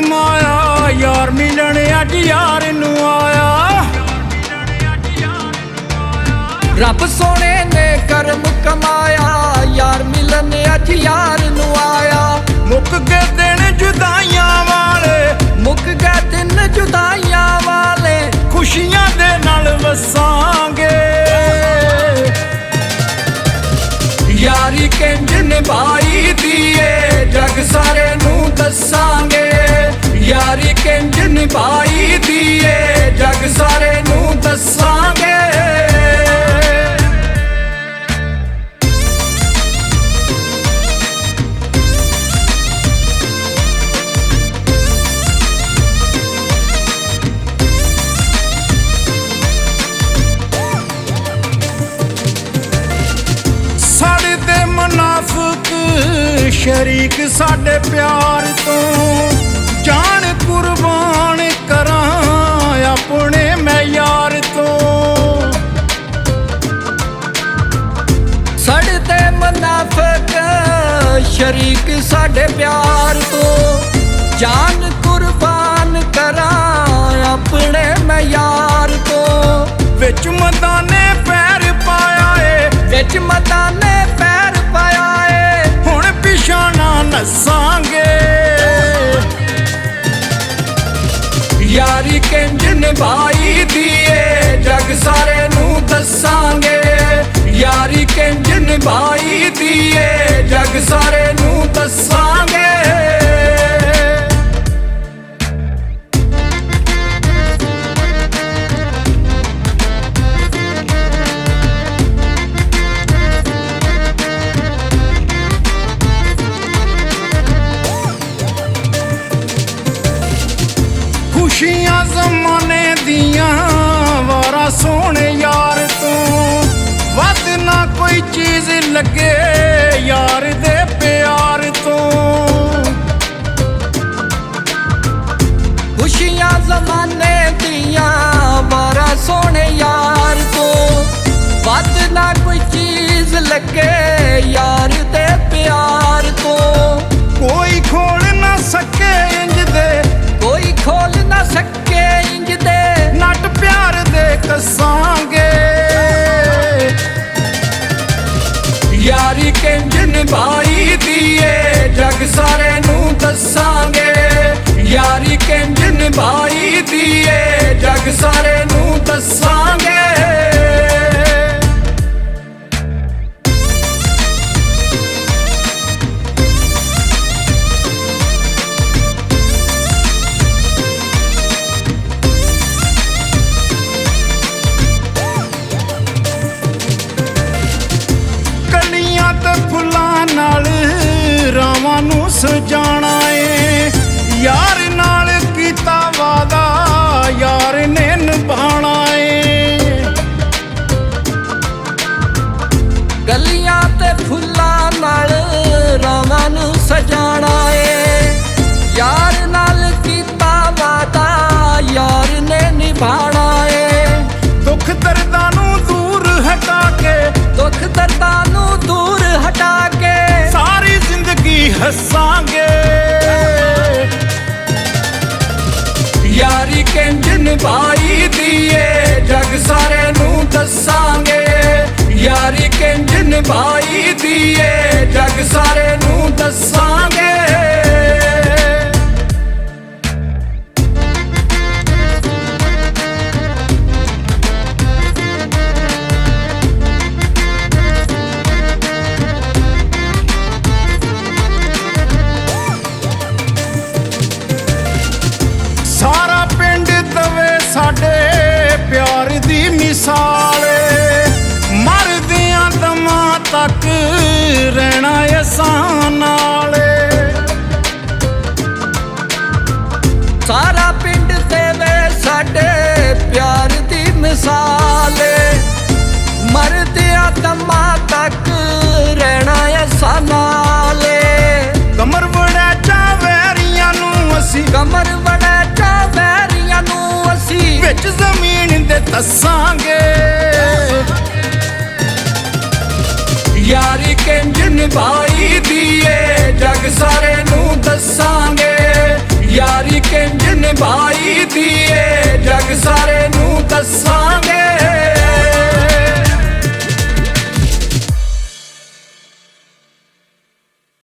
कमाया यार मिलन अज यार नू आया। रब सोने ने कर्म कमाया यार मिलन अज यार नू आया। मुक गए दिन जुदाइयां वाले, मुक गए दिन जुदाइयां वाले, खुशियां दे नाल वसांगे। यारी किंज निभाई दिए जग सारे नू दसांगे। यारी किंज निभाई दिए जग सारे नू दसांगे। मुनाफिक शरीक साडे प्यार तो जान कुर्बान करां अपने मैं यार तो। सड़ते मुनाफिक शरीक साडे प्यार तो जान कुर्बान करां अपने मैं यार तो। विच मदाने पैर पाया है, विच मदाने पैर पाया है, हुण पिछा ना नसांगे। यारी किंज निभाई दिए जग सारे नू दसांगे। यारी किंज निभाई दिए जग सारे नू दसांगे। खुशियां जमाने दियां वारा सोने यार तो वध ना कोई चीज लगे यार दे प्यार तो। खुशियां जमाने दियां वारा सोने यार तो वध ना कोई चीज लगे यार दे प्यार तो। कोई खोल ना सके इंज दे, कोई खोल ना सके इंज दे, नट प्यार दे कसांगे। यारी किंज निभाई दिए जग सारे नू दसांगे। यारी किंज निभाई दिए जग सारे नू दसांगे। फुल्लां नाल रावां नू सजाना है यार नाल कीता वादा यार ने निभाना है। गलियां ते फुल्लां नाल रावां नू सजाना है यार नाल कीता वादा यार ने निभाना है। दुख दर्दां नू दूर हटा के, दुख दर्दां नू दूर हटा के सारी जिंदगी हसांगे। यारी किंज निभाई दिए जग सारे नू दसांगे। यारी किंज निभाई दिए जग सारे नू दसांगे। सारा पिंड तवे साडे प्यार दी मिसाल, मरदियां दमां तक रहना असां नाल। सारा पिंड तवे साडे प्यार दी मिसाल, मरदियां दमां तक रहना असां नाल। कमर वड़ैचा वैरियां नू असी, कमर वड़ैचा वैरियां नू असी विच जमीन दे दसांगे। यारी किंज निभाई दिए जग सारे नू दस